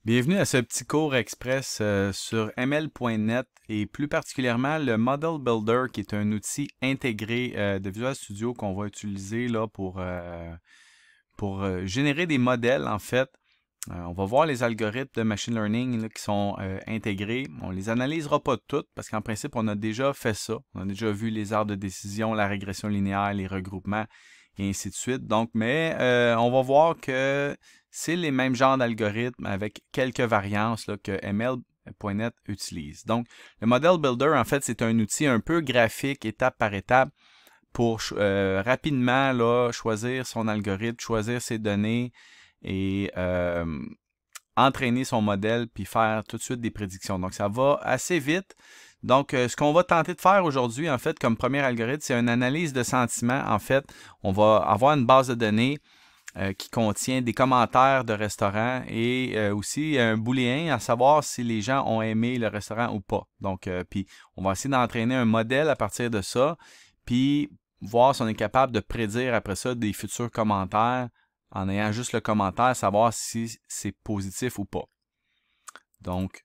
Bienvenue à ce petit cours express sur ML.net et plus particulièrement le Model Builder qui est un outil intégré de Visual Studio qu'on va utiliser là, pour générer des modèles en fait. On va voir les algorithmes de machine learning là, qui sont intégrés. On les analysera pas toutes parce qu'en principe on a déjà fait ça. On a déjà vu les arbres de décision, la régression linéaire, les regroupements et ainsi de suite. Donc, mais on va voir que c'est les mêmes genres d'algorithmes avec quelques variances là, que ML.net utilise. Donc, le Model Builder, en fait, c'est un outil un peu graphique, étape par étape, pour rapidement là, choisir son algorithme, choisir ses données et entraîner son modèle puis faire tout de suite des prédictions. Donc, ça va assez vite. Donc, ce qu'on va tenter de faire aujourd'hui, en fait, comme premier algorithme, c'est une analyse de sentiments. En fait, on va avoir une base de données qui contient des commentaires de restaurants et aussi un booléen à savoir si les gens ont aimé le restaurant ou pas. Donc, puis on va essayer d'entraîner un modèle à partir de ça, puis voir si on est capable de prédire après ça des futurs commentaires en ayant juste le commentaire, savoir si c'est positif ou pas. Donc,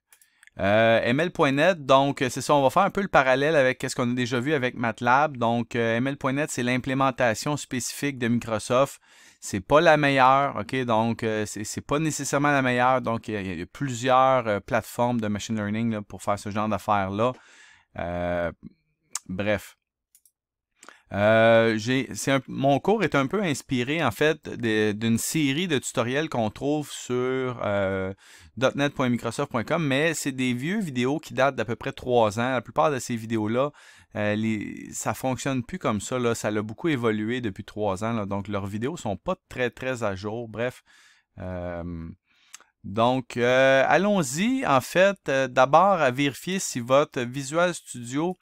ML.net, donc c'est ça, on va faire un peu le parallèle avec ce qu'on a déjà vu avec MATLAB. Donc, ML.net, c'est l'implémentation spécifique de Microsoft. C'est pas la meilleure, ok? Donc, c'est pas nécessairement la meilleure. Donc, il y a plusieurs plateformes de machine learning là, pour faire ce genre d'affaires-là. Bref. Mon cours est un peu inspiré en fait d'une série de tutoriels qu'on trouve sur .net.microsoft.com, mais c'est des vieux vidéos qui datent d'à peu près 3 ans. La plupart de ces vidéos-là, ça fonctionne plus comme ça. Là. Ça a beaucoup évolué depuis 3 ans. Là. Donc leurs vidéos sont pas très très à jour. Bref. Donc, allons-y. En fait, d'abord à vérifier si votre Visual Studio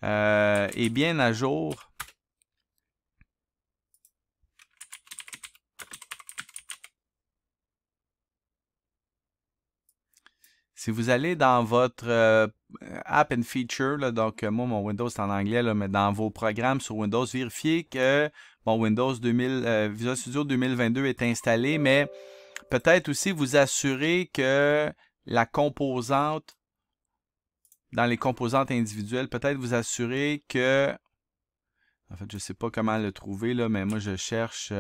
est bien à jour. Si vous allez dans votre App and Feature, là, donc moi, mon Windows est en anglais, là, mais dans vos programmes sur Windows, vérifiez que mon Windows 2000, Visual Studio 2022 est installé, mais peut-être aussi vous assurer que la composante, dans les composantes individuelles, peut-être vous assurer que, en fait, je ne sais pas comment le trouver, là, mais moi, je cherche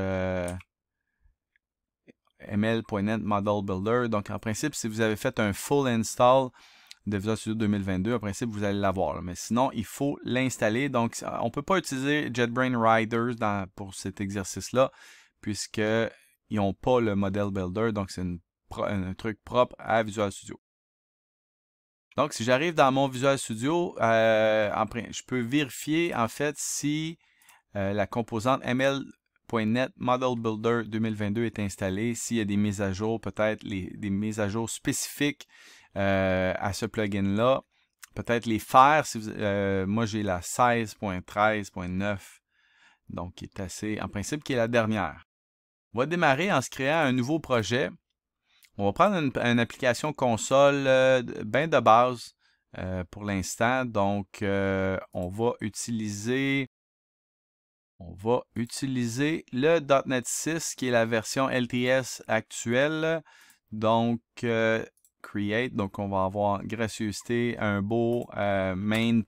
ML.net Model Builder. Donc, en principe, si vous avez fait un full install de Visual Studio 2022, en principe, vous allez l'avoir. Mais sinon, il faut l'installer. Donc, on ne peut pas utiliser JetBrains Riders pour cet exercice-là, puisqu'ils n'ont pas le Model Builder. Donc, c'est un truc propre à Visual Studio. Donc, si j'arrive dans mon Visual Studio, je peux vérifier, en fait, si la composante ML.net Model Builder 2022 est installée, s'il y a des mises à jour, peut-être des mises à jour spécifiques à ce plugin-là. Peut-être les faire. Si moi, j'ai la 16.13.9, donc qui est assez, en principe, qui est la dernière. On va démarrer en se créant un nouveau projet. On va prendre une application console bien de base pour l'instant. Donc, on va utiliser le .NET 6 qui est la version LTS actuelle. Donc, Create. Donc, on va avoir gracieuseté, un beau main,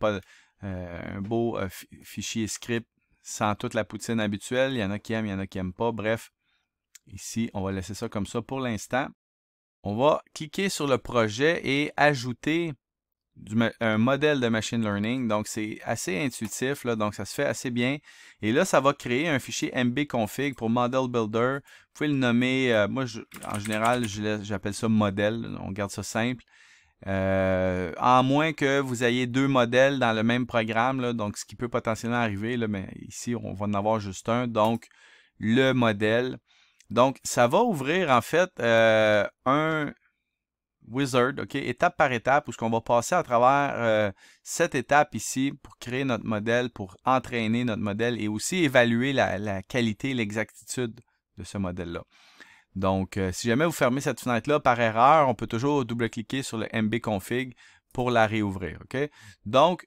un beau fichier script sans toute la poutine habituelle. Il y en a qui aiment, il y en a qui n'aiment pas. Bref, ici, on va laisser ça comme ça pour l'instant. On va cliquer sur le projet et ajouter un modèle de machine learning. Donc, c'est assez intuitif, là, donc ça se fait assez bien. Et là, ça va créer un fichier mbconfig pour Model Builder. Vous pouvez le nommer, moi, en général, j'appelle ça modèle. On garde ça simple. En moins que vous ayez 2 modèles dans le même programme, là, donc ce qui peut potentiellement arriver, là, mais ici, on va en avoir juste un. Donc, le modèle. Donc, ça va ouvrir, en fait, un wizard, ok, étape par étape, où on va passer à travers cette étape ici pour créer notre modèle, pour entraîner notre modèle et aussi évaluer la qualité et l'exactitude de ce modèle-là. Donc, si jamais vous fermez cette fenêtre-là par erreur, on peut toujours double-cliquer sur le mbconfig pour la réouvrir, ok? Donc,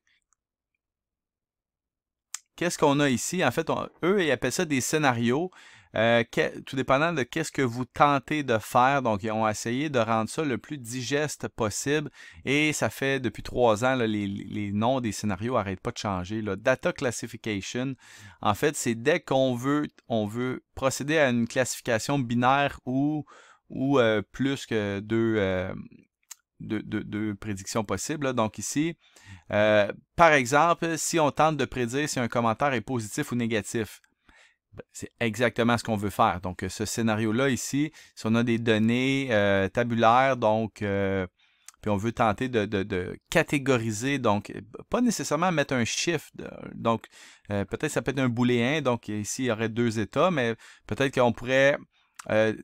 qu'est-ce qu'on a ici? En fait, eux, ils appellent ça des scénarios. tout dépendant de qu'est-ce que vous tentez de faire. Donc, ils ont essayé de rendre ça le plus digeste possible. Et ça fait depuis 3 ans, là, les noms des scénarios n'arrêtent pas de changer. Là. Data classification, en fait, c'est dès qu'on veut procéder à une classification binaire ou plus que deux prédictions possibles. Là. Donc ici, par exemple, si on tente de prédire si un commentaire est positif ou négatif, c'est exactement ce qu'on veut faire. Donc, ce scénario-là ici, si on a des données tabulaires, donc, puis on veut tenter de catégoriser, donc, pas nécessairement mettre un chiffre, donc, peut-être ça peut être un booléen, donc ici, il y aurait 2 états, mais peut-être qu'on pourrait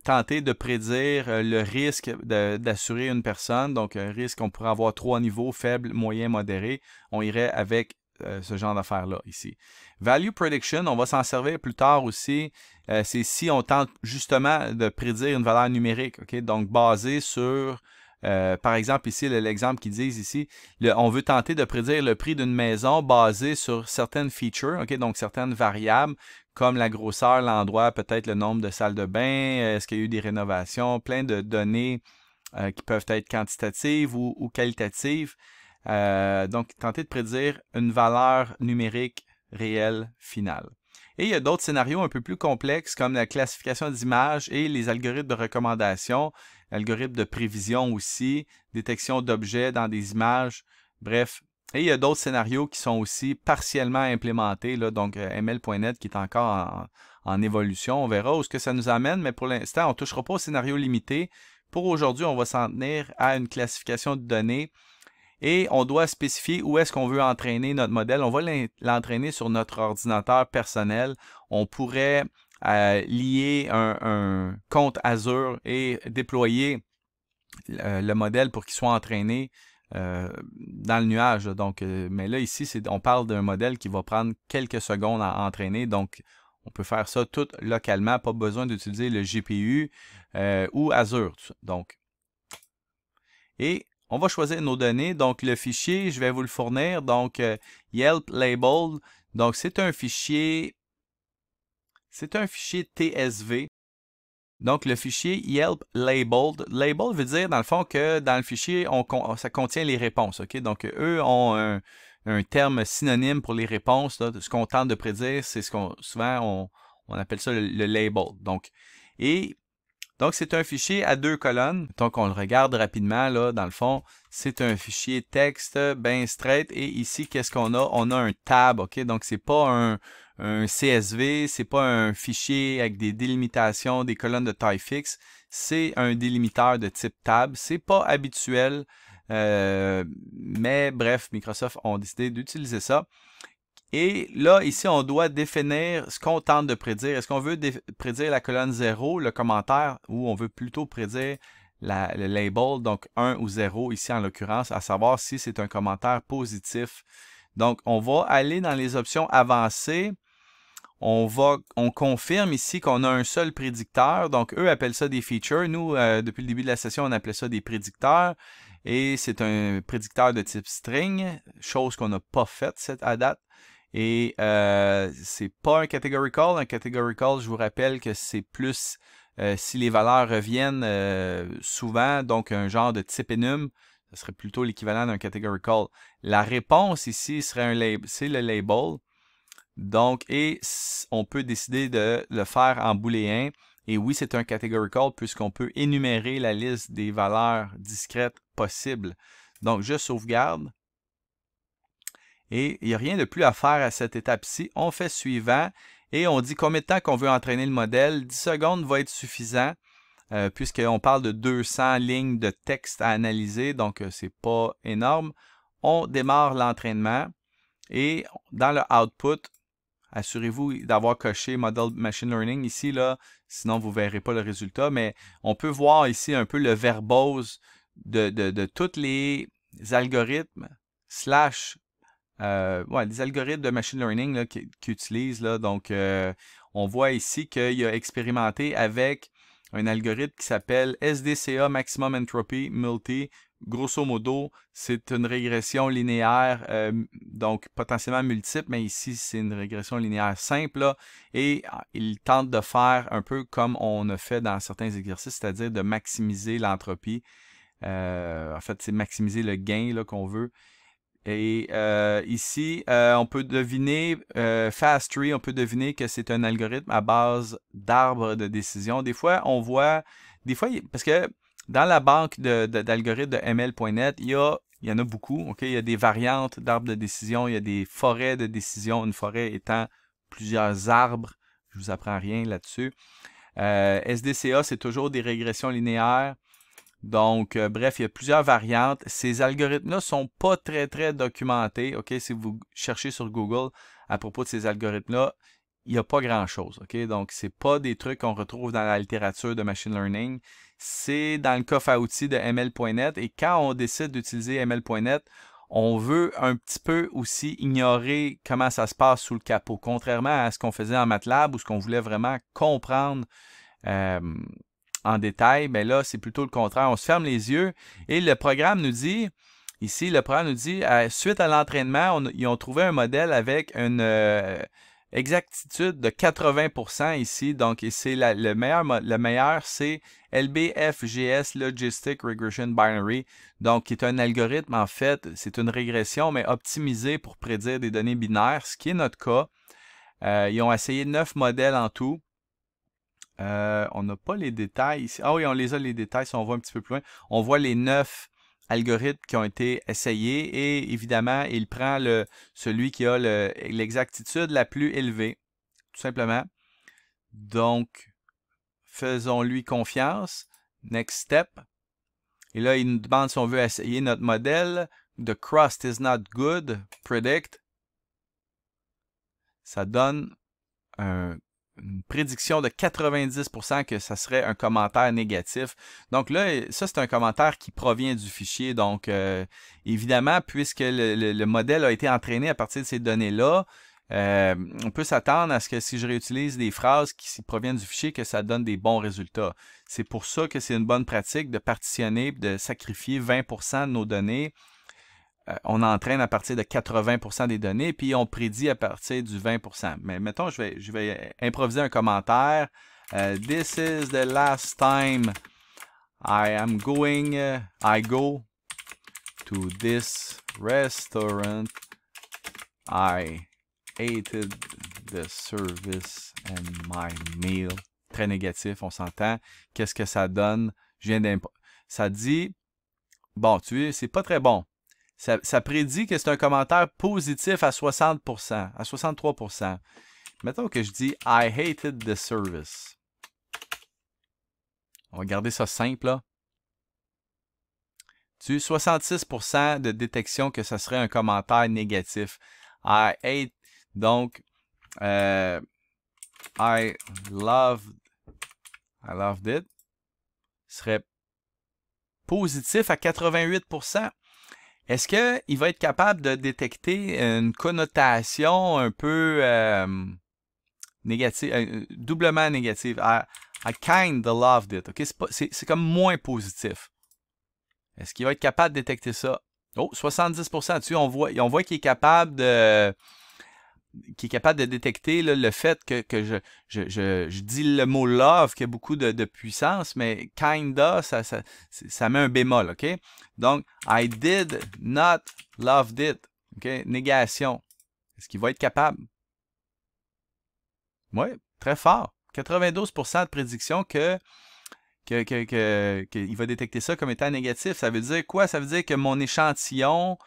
tenter de prédire le risque d'assurer une personne, donc un risque, on pourrait avoir 3 niveaux, faible, moyen, modéré. On irait avec ce genre d'affaires-là ici. Value Prediction, on va s'en servir plus tard aussi. C'est si on tente justement de prédire une valeur numérique, ok? Donc basé sur, par exemple ici, l'exemple qu'ils disent ici, on veut tenter de prédire le prix d'une maison basé sur certaines features, ok? Donc certaines variables, comme la grosseur, l'endroit, peut-être le nombre de salles de bain, est-ce qu'il y a eu des rénovations, plein de données qui peuvent être quantitatives ou qualitatives. Donc, tenter de prédire une valeur numérique réelle finale. Et il y a d'autres scénarios un peu plus complexes comme la classification d'images et les algorithmes de recommandation, algorithmes de prévision aussi, détection d'objets dans des images, bref. Et il y a d'autres scénarios qui sont aussi partiellement implémentés, là, donc ML.net qui est encore en évolution. On verra où ce que ça nous amène, mais pour l'instant, on ne touchera pas au scénario limité. Pour aujourd'hui, on va s'en tenir à une classification de données. Et on doit spécifier où est-ce qu'on veut entraîner notre modèle. On va l'entraîner sur notre ordinateur personnel. On pourrait lier un compte Azure et déployer le modèle pour qu'il soit entraîné dans le nuage. Donc, mais là, ici, on parle d'un modèle qui va prendre quelques secondes à entraîner. Donc, on peut faire ça tout localement. Pas besoin d'utiliser le GPU ou Azure. Donc, et on va choisir nos données. Donc, le fichier, je vais vous le fournir. Donc, Yelp Labeled. Donc, c'est un fichier TSV. Donc, le fichier Yelp Labeled. Label veut dire, dans le fond, que dans le fichier, ça contient les réponses. OK? Donc, eux ont un terme synonyme pour les réponses. Là, ce qu'on tente de prédire, c'est souvent, on appelle ça le label. Donc, c'est un fichier à 2 colonnes. Donc, on le regarde rapidement, là, dans le fond. C'est un fichier texte bien straight. Et ici, qu'est-ce qu'on a? On a un tab, OK? Donc, c'est pas un CSV, c'est pas un fichier avec des délimitations, des colonnes de taille fixe. C'est un délimiteur de type tab. C'est pas habituel, mais bref, Microsoft ont décidé d'utiliser ça. Et là, ici, on doit définir ce qu'on tente de prédire. Est-ce qu'on veut prédire la colonne 0, le commentaire, ou on veut plutôt prédire le label, donc 1 ou 0 ici en l'occurrence, à savoir si c'est un commentaire positif. Donc, on va aller dans les options avancées. On confirme ici qu'on a un seul prédicteur. Donc, eux appellent ça des features. Nous, depuis le début de la session, on appelait ça des prédicteurs. Et c'est un prédicteur de type string, chose qu'on n'a pas faite à date. Et c'est pas un category call. Un category call, je vous rappelle que c'est plus si les valeurs reviennent souvent, donc un genre de type enum, ce serait plutôt l'équivalent d'un category call. La réponse ici serait c'est le label. Donc, et on peut décider de le faire en booléen. Et oui, c'est un category call puisqu'on peut énumérer la liste des valeurs discrètes possibles. Donc, je sauvegarde. Et il n'y a rien de plus à faire à cette étape-ci. On fait suivant et on dit combien de temps qu'on veut entraîner le modèle. 10 secondes va être suffisant puisqu'on parle de 200 lignes de texte à analyser, donc c'est pas énorme. On démarre l'entraînement et dans le output, assurez-vous d'avoir coché Model Machine Learning ici, là, sinon vous ne verrez pas le résultat, mais on peut voir ici un peu le verbose de tous les algorithmes des algorithmes de machine learning qu'ils utilisent. Là, donc, on voit ici qu'il a expérimenté avec un algorithme qui s'appelle SDCA Maximum Entropy Multi. Grosso modo, c'est une régression linéaire, donc potentiellement multiple, mais ici, c'est une régression linéaire simple. Là, et il tente de faire un peu comme on a fait dans certains exercices, c'est-à-dire de maximiser l'entropie. En fait, c'est maximiser le gain qu'on veut. Et ici, on peut deviner, Fast Tree, on peut deviner que c'est un algorithme à base d'arbres de décision. Des fois, on voit, parce que dans la banque d'algorithmes de ML.net, il y en a beaucoup. Okay? Il y a des variantes d'arbres de décision, il y a des forêts de décision, une forêt étant plusieurs arbres. Je vous apprends rien là-dessus. SDCA, c'est toujours des régressions linéaires. Donc, bref, il y a plusieurs variantes. Ces algorithmes-là ne sont pas très, très documentés. Okay? Si vous cherchez sur Google à propos de ces algorithmes-là, il n'y a pas grand-chose. Okay? Donc, ce n'est pas des trucs qu'on retrouve dans la littérature de machine learning. C'est dans le coffre à outils de ML.net. Et quand on décide d'utiliser ML.net, on veut un petit peu aussi ignorer comment ça se passe sous le capot. Contrairement à ce qu'on faisait en MATLAB, où ce qu'on voulait vraiment comprendre en détail, mais là, c'est plutôt le contraire. On se ferme les yeux et le programme nous dit, ici, suite à l'entraînement, ils ont trouvé un modèle avec une exactitude de 80% ici. Donc, c'est le meilleur, c'est LBFGS Logistic Regression Binary, donc qui est un algorithme, en fait, c'est une régression, mais optimisée pour prédire des données binaires, ce qui est notre cas. Ils ont essayé 9 modèles en tout. On n'a pas les détails ici. Ah oui, on les a les détails si on va un petit peu plus loin. On voit les 9 algorithmes qui ont été essayés et évidemment, il prend celui qui a l'exactitude la plus élevée, tout simplement. Donc, faisons-lui confiance. Next step. Et là, il nous demande si on veut essayer notre modèle. The crust is not good. Predict. Ça donne une prédiction de 90% que ça serait un commentaire négatif. Donc là, ça, c'est un commentaire qui provient du fichier. Donc, évidemment, puisque le modèle a été entraîné à partir de ces données-là, on peut s'attendre à ce que si je réutilise des phrases qui proviennent du fichier, que ça donne des bons résultats. C'est pour ça que c'est une bonne pratique de partitionner, de sacrifier 20% de nos données. On entraîne à partir de 80% des données, puis on prédit à partir du 20%. Mais mettons, je vais improviser un commentaire. This is the last time I go to this restaurant. I hated the service and my meal. Très négatif, on s'entend. Qu'est-ce que ça donne? Ça dit, bon, tu vois, c'est pas très bon. Ça prédit que c'est un commentaire positif à 60%, à 63%. Mettons que je dis « I hated the service ». On va garder ça simple, là. Tu as 66% de détection que ça serait un commentaire négatif. I hate, donc, I loved it serait positif à 88%. Est-ce qu'il va être capable de détecter une connotation un peu négative, doublement négative? I kind of loved it. Okay? C'est comme moins positif. Est-ce qu'il va être capable de détecter ça? Oh, 70%. Tu sais, on voit qu'il est capable de détecter là, le fait que je dis le mot love, qui a beaucoup de puissance, mais kinda, ça met un bémol, OK? Donc, I did not loved it. OK? Négation. Est-ce qu'il va être capable? Oui, très fort. 92% de prédiction qu'il va détecter ça comme étant négatif. Ça veut dire quoi? Ça veut dire que mon échantillon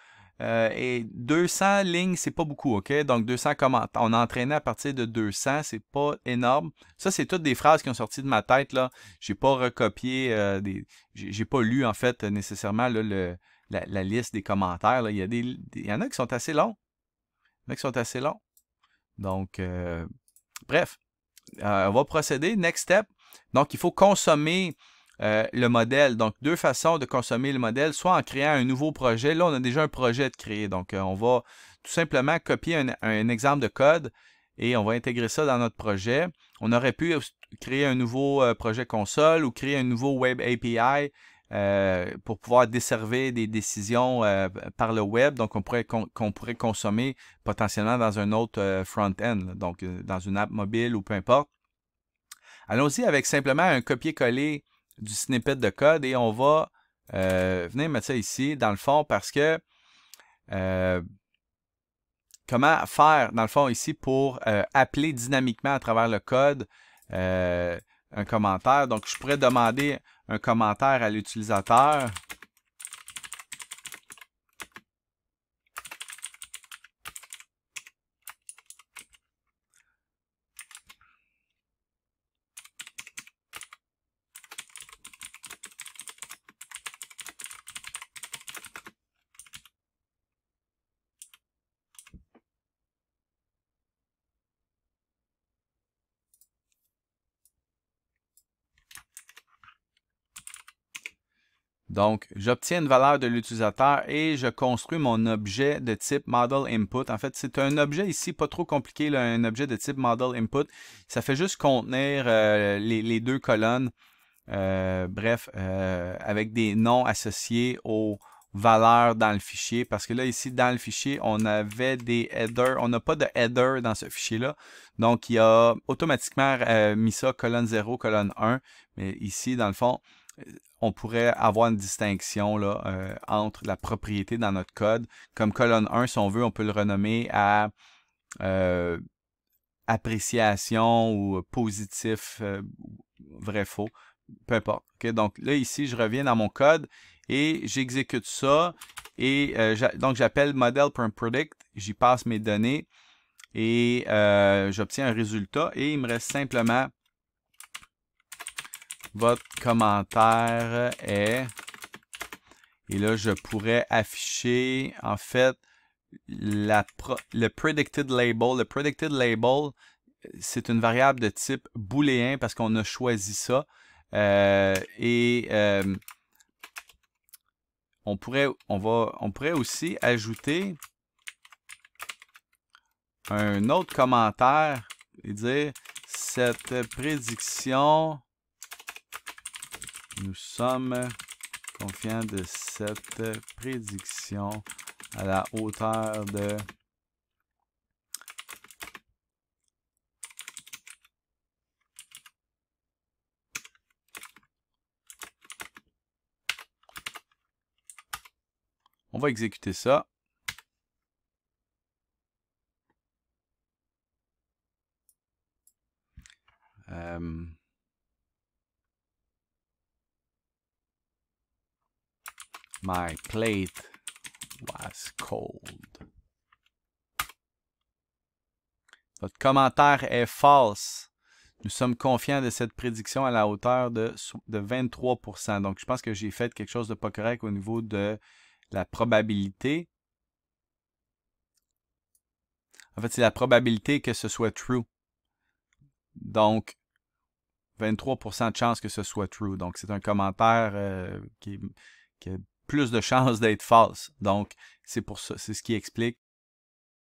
et 200 lignes, c'est pas beaucoup, OK? Donc, 200 commentaires. On a entraîné à partir de 200, c'est pas énorme. Ça, c'est toutes des phrases qui ont sorti de ma tête, là. J'ai pas recopié, j'ai pas lu, en fait, nécessairement là, la liste des commentaires. Là. Il y en a qui sont assez longs. Donc, bref, on va procéder. Next step. Donc, il faut consommer le modèle. Donc, deux façons de consommer le modèle, soit en créant un nouveau projet. Là, on a déjà un projet de créer. Donc, on va tout simplement copier un exemple de code et on va intégrer ça dans notre projet. On aurait pu créer un nouveau projet console ou créer un nouveau Web API pour pouvoir desservir des décisions par le web, donc qu'on pourrait consommer potentiellement dans un autre front-end, donc dans une app mobile ou peu importe. Allons-y avec simplement un copier-coller du snippet de code et on va venir mettre ça ici, dans le fond, parce que comment faire, dans le fond, ici, pour appeler dynamiquement à travers le code un commentaire. Donc, je pourrais demander un commentaire à l'utilisateur. Donc, j'obtiens une valeur de l'utilisateur et je construis mon objet de type Model Input. En fait, c'est un objet ici, pas trop compliqué, là, un objet de type Model Input. Ça fait juste contenir les deux colonnes, avec des noms associés aux valeurs dans le fichier. Parce que là, ici, dans le fichier, on avait des headers. On n'a pas de header dans ce fichier-là. Donc, il a automatiquement mis ça colonne 0, colonne 1. Mais ici, dans le fond, on pourrait avoir une distinction là, entre la propriété dans notre code. Comme colonne 1, si on veut, on peut le renommer à appréciation ou positif, vrai, faux, peu importe. Okay? Donc là, ici, je reviens dans mon code et j'exécute ça. Et donc, j'appelle model.predict, j'y passe mes données et j'obtiens un résultat. Et il me reste simplement votre commentaire est, et là je pourrais afficher en fait le predicted label. Le predicted label, c'est une variable de type booléen parce qu'on a choisi ça. On pourrait aussi ajouter un autre commentaire et dire cette prédiction, nous sommes confiants de cette prédiction à la hauteur de on va exécuter ça. My plate was cold. Votre commentaire est false. Nous sommes confiants de cette prédiction à la hauteur de 23%. Donc, je pense que j'ai fait quelque chose de pas correct au niveau de la probabilité. En fait, c'est la probabilité que ce soit true. Donc, 23% de chance que ce soit true. Donc, c'est un commentaire qui a plus de chances d'être false. Donc, c'est pour ça, c'est ce qui explique